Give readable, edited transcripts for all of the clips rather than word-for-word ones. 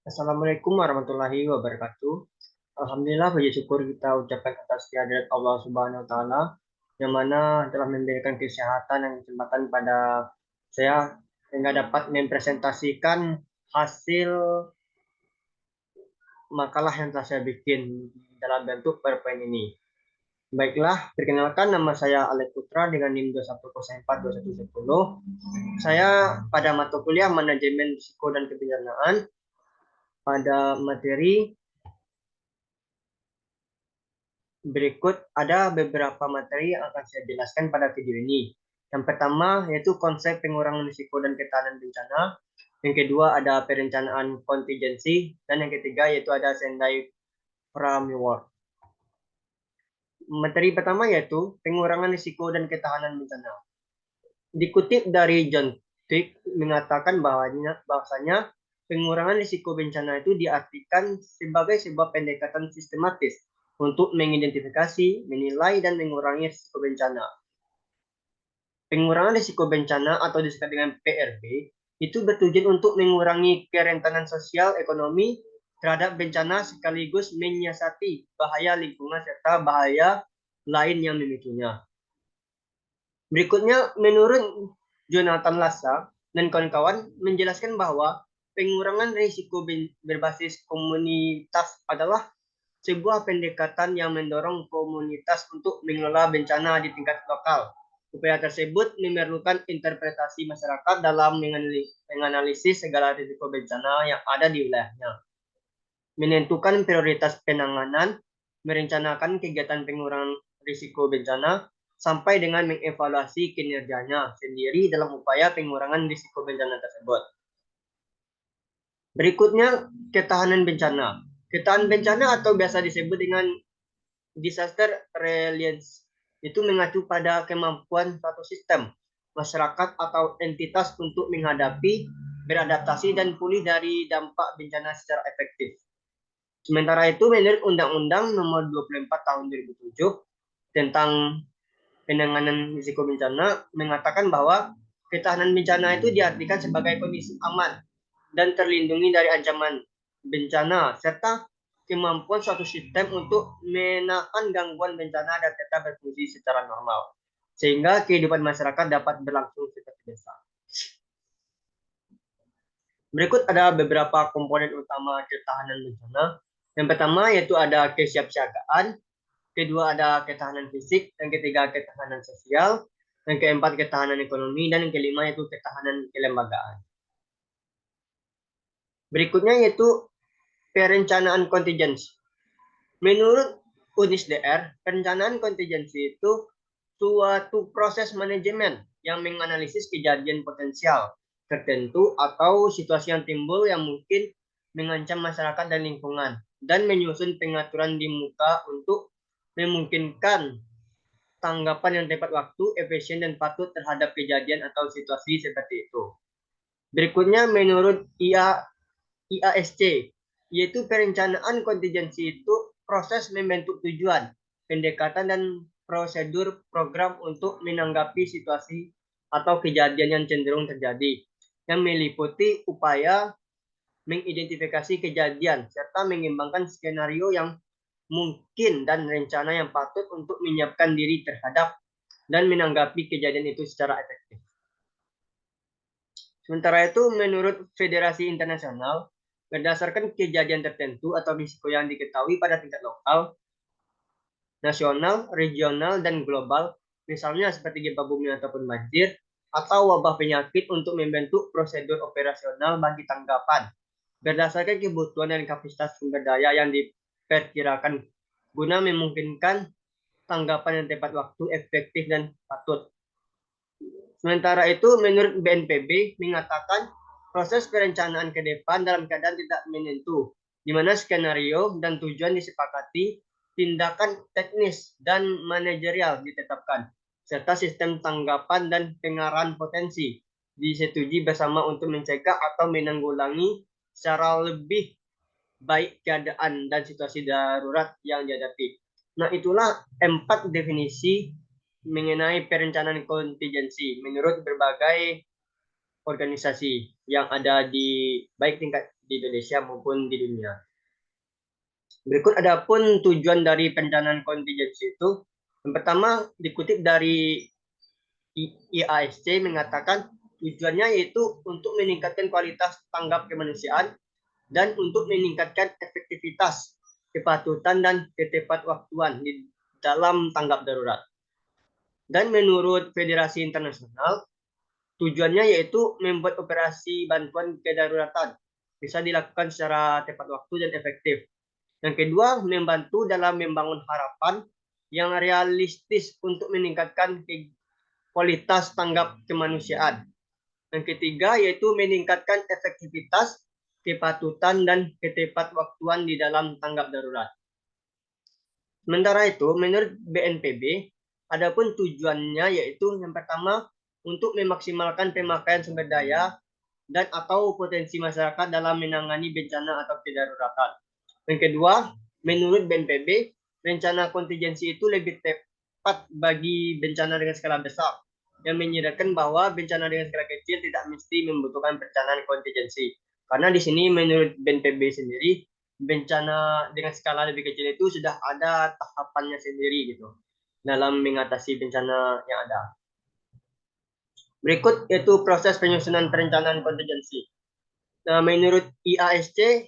Assalamualaikum warahmatullahi wabarakatuh. Alhamdulillah puji syukur kita ucapkan atas kehadirat Allah Subhanahu wa taala yang mana telah memberikan kesehatan dan kesempatan pada saya sehingga dapat mempresentasikan hasil makalah yang telah saya bikin dalam bentuk PowerPoint ini. Baiklah, perkenalkan nama saya Alek Putra dengan NIM 21042110. Saya pada mata kuliah Manajemen Risiko dan Kebijaksanaan pada materi berikut ada beberapa materi yang akan saya jelaskan pada video ini. Yang pertama yaitu konsep pengurangan risiko dan ketahanan bencana. Yang kedua ada perencanaan kontingensi. Dan yang ketiga yaitu ada Sendai Framework. Materi pertama yaitu pengurangan risiko dan ketahanan bencana. Dikutip dari John Twigg mengatakan bahwasanya pengurangan risiko bencana itu diartikan sebagai sebuah pendekatan sistematis untuk mengidentifikasi, menilai, dan mengurangi risiko bencana. Pengurangan risiko bencana atau disebut dengan PRB itu bertujuan untuk mengurangi kerentanan sosial ekonomi terhadap bencana sekaligus menyiasati bahaya lingkungan serta bahaya lain yang memicunya. Berikutnya, menurut Jonathan Lassa dan kawan-kawan menjelaskan bahwa pengurangan risiko berbasis komunitas adalah sebuah pendekatan yang mendorong komunitas untuk mengelola bencana di tingkat lokal. Upaya tersebut memerlukan interpretasi masyarakat dalam menganalisis segala risiko bencana yang ada di wilayahnya, menentukan prioritas penanganan, merencanakan kegiatan pengurangan risiko bencana, sampai dengan mengevaluasi kinerjanya sendiri dalam upaya pengurangan risiko bencana tersebut. Berikutnya, ketahanan bencana. Ketahanan bencana atau biasa disebut dengan disaster resilience itu mengacu pada kemampuan suatu sistem, masyarakat atau entitas untuk menghadapi, beradaptasi, dan pulih dari dampak bencana secara efektif. Sementara itu, menurut Undang-Undang Nomor 24 Tahun 2007 tentang penanganan risiko bencana mengatakan bahwa ketahanan bencana itu diartikan sebagai kondisi aman dan terlindungi dari ancaman bencana serta kemampuan suatu sistem untuk menahan gangguan bencana dan tetap berfungsi secara normal sehingga kehidupan masyarakat dapat berlangsung seperti biasa. Berikut ada beberapa komponen utama ketahanan bencana. Yang pertama yaitu ada kesiapsiagaan, kedua ada ketahanan fisik, yang ketiga ketahanan sosial, yang keempat ketahanan ekonomi, dan yang kelima yaitu ketahanan kelembagaan. Berikutnya yaitu perencanaan kontingensi. Menurut UNISDR, perencanaan kontingensi itu suatu proses manajemen yang menganalisis kejadian potensial tertentu atau situasi yang timbul yang mungkin mengancam masyarakat dan lingkungan dan menyusun pengaturan di muka untuk memungkinkan tanggapan yang tepat waktu, efisien, dan patut terhadap kejadian atau situasi seperti itu. Berikutnya menurut IASC, yaitu perencanaan kontingensi itu proses membentuk tujuan, pendekatan, dan prosedur program untuk menanggapi situasi atau kejadian yang cenderung terjadi, yang meliputi upaya mengidentifikasi kejadian serta mengembangkan skenario yang mungkin dan rencana yang patut untuk menyiapkan diri terhadap dan menanggapi kejadian itu secara efektif. Sementara itu, menurut Federasi Internasional, berdasarkan kejadian tertentu atau risiko yang diketahui pada tingkat lokal, nasional, regional, dan global, misalnya seperti gempa bumi ataupun banjir, atau wabah penyakit untuk membentuk prosedur operasional bagi tanggapan, berdasarkan kebutuhan dan kapasitas sumber daya yang diperkirakan guna memungkinkan tanggapan yang tepat waktu, efektif, dan patut. Sementara itu, menurut BNPB mengatakan proses perencanaan ke depan dalam keadaan tidak menentu, di mana skenario dan tujuan disepakati, tindakan teknis dan manajerial ditetapkan, serta sistem tanggapan dan pengarahan potensi disetujui bersama untuk mencegah atau menanggulangi secara lebih baik keadaan dan situasi darurat yang dihadapi. Nah, itulah 4 definisi mengenai perencanaan kontingensi menurut berbagai organisasi yang ada di baik tingkat di Indonesia maupun di dunia. Berikut adapun tujuan dari perencanaan kontingensi itu. Yang pertama dikutip dari IASC mengatakan tujuannya yaitu untuk meningkatkan kualitas tanggap kemanusiaan dan untuk meningkatkan efektivitas, kepatutan dan ketepat waktuan di dalam tanggap darurat. Dan menurut Federasi Internasional, tujuannya yaitu membuat operasi bantuan kedaruratan bisa dilakukan secara tepat waktu dan efektif. Yang kedua, membantu dalam membangun harapan yang realistis untuk meningkatkan kualitas tanggap kemanusiaan. Yang ketiga, yaitu meningkatkan efektivitas, kepatutan, dan ketepat waktuan di dalam tanggap darurat. Sementara itu, menurut BNPB, adapun tujuannya yaitu yang pertama, untuk memaksimalkan pemakaian sumber daya dan atau potensi masyarakat dalam menangani bencana atau kedaruratan. Yang kedua, menurut BNPB, rencana kontingensi itu lebih tepat bagi bencana dengan skala besar, yang menyedarkan bahwa bencana dengan skala kecil tidak mesti membutuhkan perencanaan kontingensi. Karena di sini menurut BNPB sendiri, bencana dengan skala lebih kecil itu sudah ada tahapannya sendiri gitu dalam mengatasi bencana yang ada. Berikut yaitu proses penyusunan perencanaan kontingensi. Nah, menurut IASC,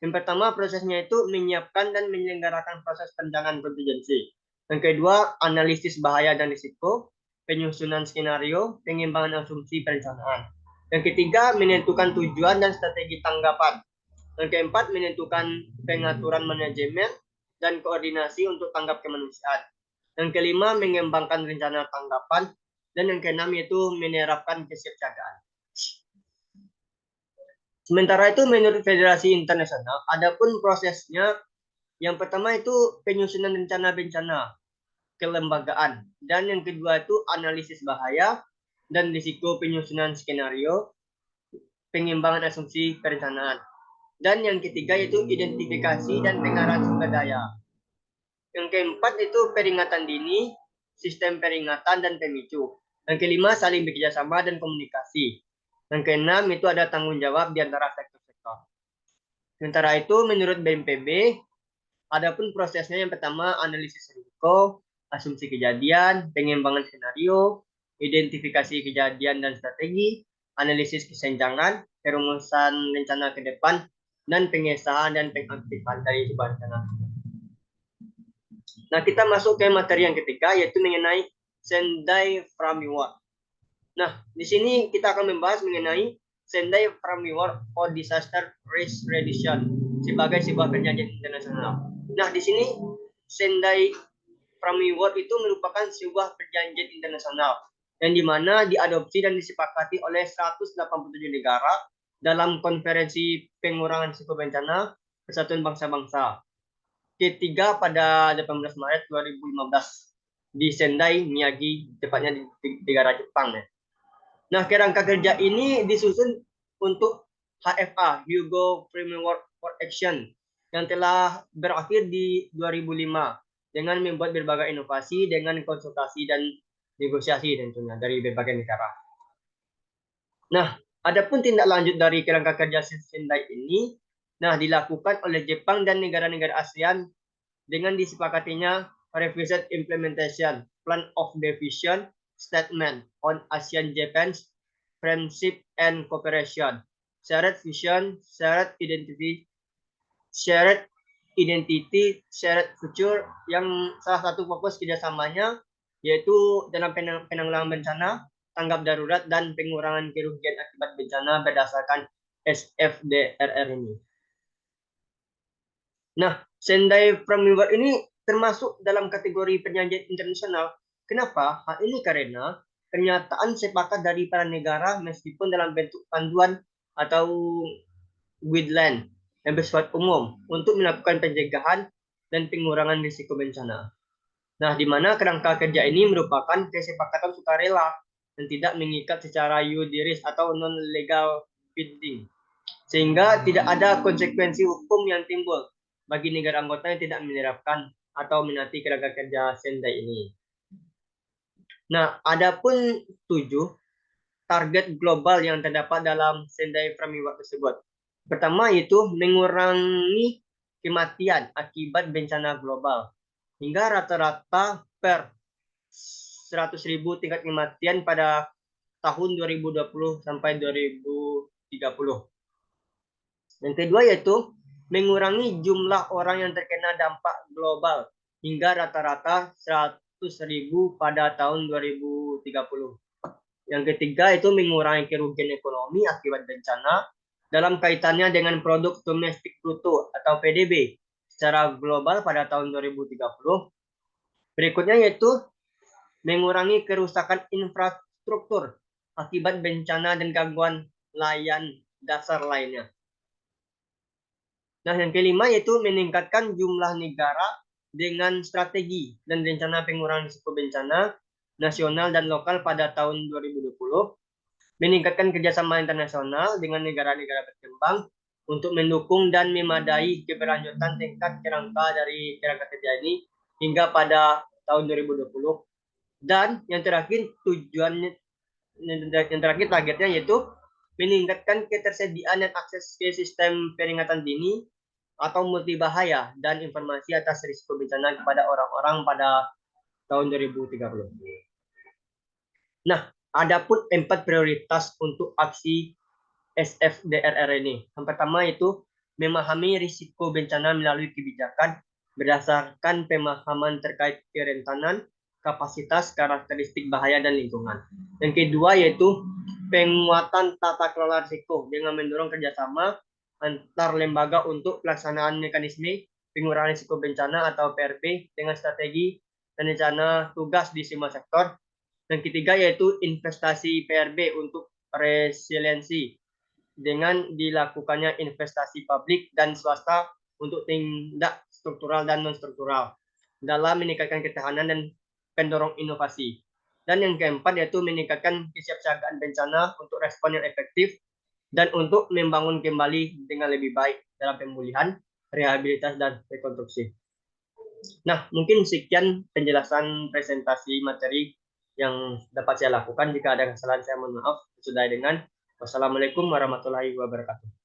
yang pertama prosesnya itu menyiapkan dan menyelenggarakan proses perencanaan kontingensi. Yang kedua, analisis bahaya dan risiko, penyusunan skenario, pengembangan asumsi perencanaan. Yang ketiga, menentukan tujuan dan strategi tanggapan. Yang keempat, menentukan pengaturan manajemen dan koordinasi untuk tanggap kemanusiaan. Yang kelima, mengembangkan rencana tanggapan. Dan yang keenam yaitu menerapkan kesiapsiagaan. Sementara itu menurut Federasi Internasional, adapun prosesnya yang pertama itu penyusunan rencana bencana kelembagaan, dan yang kedua itu analisis bahaya dan risiko, penyusunan skenario, pengembangan asumsi perencanaan. Dan yang ketiga yaitu identifikasi dan pengarahan sumber daya. Yang keempat itu peringatan dini, sistem peringatan dan pemicu. Yang kelima saling bekerjasama dan komunikasi. Yang keenam itu ada tanggung jawab di antara sektor-sektor. Sementara itu menurut BNPB, adapun prosesnya yang pertama analisis risiko, asumsi kejadian, pengembangan skenario, identifikasi kejadian dan strategi, analisis kesenjangan, perumusan rencana ke depan, dan pengesahan dan pengaktifan dari sebuah rencana. Nah, kita masuk ke materi yang ketiga, yaitu mengenai Sendai Framework. Nah, di sini kita akan membahas mengenai Sendai Framework for Disaster Risk Reduction sebagai sebuah perjanjian internasional. Nah, di sini Sendai Framework itu merupakan sebuah perjanjian internasional yang dimana diadopsi dan disepakati oleh 187 negara dalam konferensi pengurangan risiko bencana Persatuan Bangsa-Bangsa ketiga pada 18 Maret 2015 di Sendai, Miyagi, tepatnya di negara Jepang. Nah, kerangka kerja ini disusun untuk HFA, Hugo Framework for Action, yang telah berakhir di 2005 dengan membuat berbagai inovasi dengan konsultasi dan negosiasi tentunya dari berbagai negara. Nah, adapun tindak lanjut dari kerangka kerja Sendai ini, dilakukan oleh Jepang dan negara-negara ASEAN dengan disepakatinya Revised Implementation Plan of Division Statement on ASEAN-Japan's Friendship and Cooperation, Shared Vision, Shared Identity, Shared Future, yang salah satu fokus kerjasamanya yaitu dalam penanggulangan bencana, tanggap darurat, dan pengurangan kerugian akibat bencana berdasarkan SFDRR ini. Nah, Sendai Framework ini termasuk dalam kategori perjanjian internasional. Kenapa? Hal ini karena pernyataan sepakat dari para negara meskipun dalam bentuk panduan atau guideline yang bersifat umum untuk melakukan pencegahan dan pengurangan risiko bencana. Nah, di mana kerangka kerja ini merupakan kesepakatan sukarela dan tidak mengikat secara yuridis atau non-legal binding, sehingga tidak ada konsekuensi hukum yang timbul bagi negara anggota yang tidak menerapkan atau menaati kerangka kerja Sendai ini. Nah, adapun 7, target global yang terdapat dalam Sendai Framework tersebut. Pertama yaitu mengurangi kematian akibat bencana global hingga rata-rata per 100.000 tingkat kematian pada tahun 2020 sampai 2030. Yang kedua yaitu mengurangi jumlah orang yang terkena dampak global hingga rata-rata 100.000 pada tahun 2030. Yang ketiga itu mengurangi kerugian ekonomi akibat bencana dalam kaitannya dengan produk domestik bruto atau PDB secara global pada tahun 2030. Berikutnya yaitu mengurangi kerusakan infrastruktur akibat bencana dan gangguan layan dasar lainnya. Nah, yang kelima yaitu meningkatkan jumlah negara dengan strategi dan rencana pengurangan risiko bencana nasional dan lokal pada tahun 2020, meningkatkan kerjasama internasional dengan negara-negara berkembang untuk mendukung dan memadai keberlanjutan tingkat kerangka dari kerangka kerja ini hingga pada tahun 2020. Dan yang terakhir targetnya yaitu meningkatkan ketersediaan dan akses ke sistem peringatan dini atau multi bahaya dan informasi atas risiko bencana kepada orang-orang pada tahun 2030. Nah, adapun 4 prioritas untuk aksi SFDRR ini. Yang pertama itu memahami risiko bencana melalui kebijakan berdasarkan pemahaman terkait kerentanan, kapasitas, karakteristik bahaya, dan lingkungan. Yang kedua yaitu penguatan tata kelola risiko dengan mendorong kerjasama antar lembaga untuk pelaksanaan mekanisme pengurangan risiko bencana atau PRB dengan strategi dan rencana tugas di semua sektor. Yang ketiga yaitu investasi PRB untuk resiliensi dengan dilakukannya investasi publik dan swasta untuk tindak struktural dan non-struktural dalam meningkatkan ketahanan dan pendorong inovasi. Dan yang keempat yaitu meningkatkan kesiapsiagaan bencana untuk respon yang efektif dan untuk membangun kembali dengan lebih baik dalam pemulihan, rehabilitasi, dan rekonstruksi. Nah, mungkin sekian penjelasan presentasi materi yang dapat saya lakukan. Jika ada kesalahan, saya mohon maaf. Sudah dengan wassalamualaikum warahmatullahi wabarakatuh.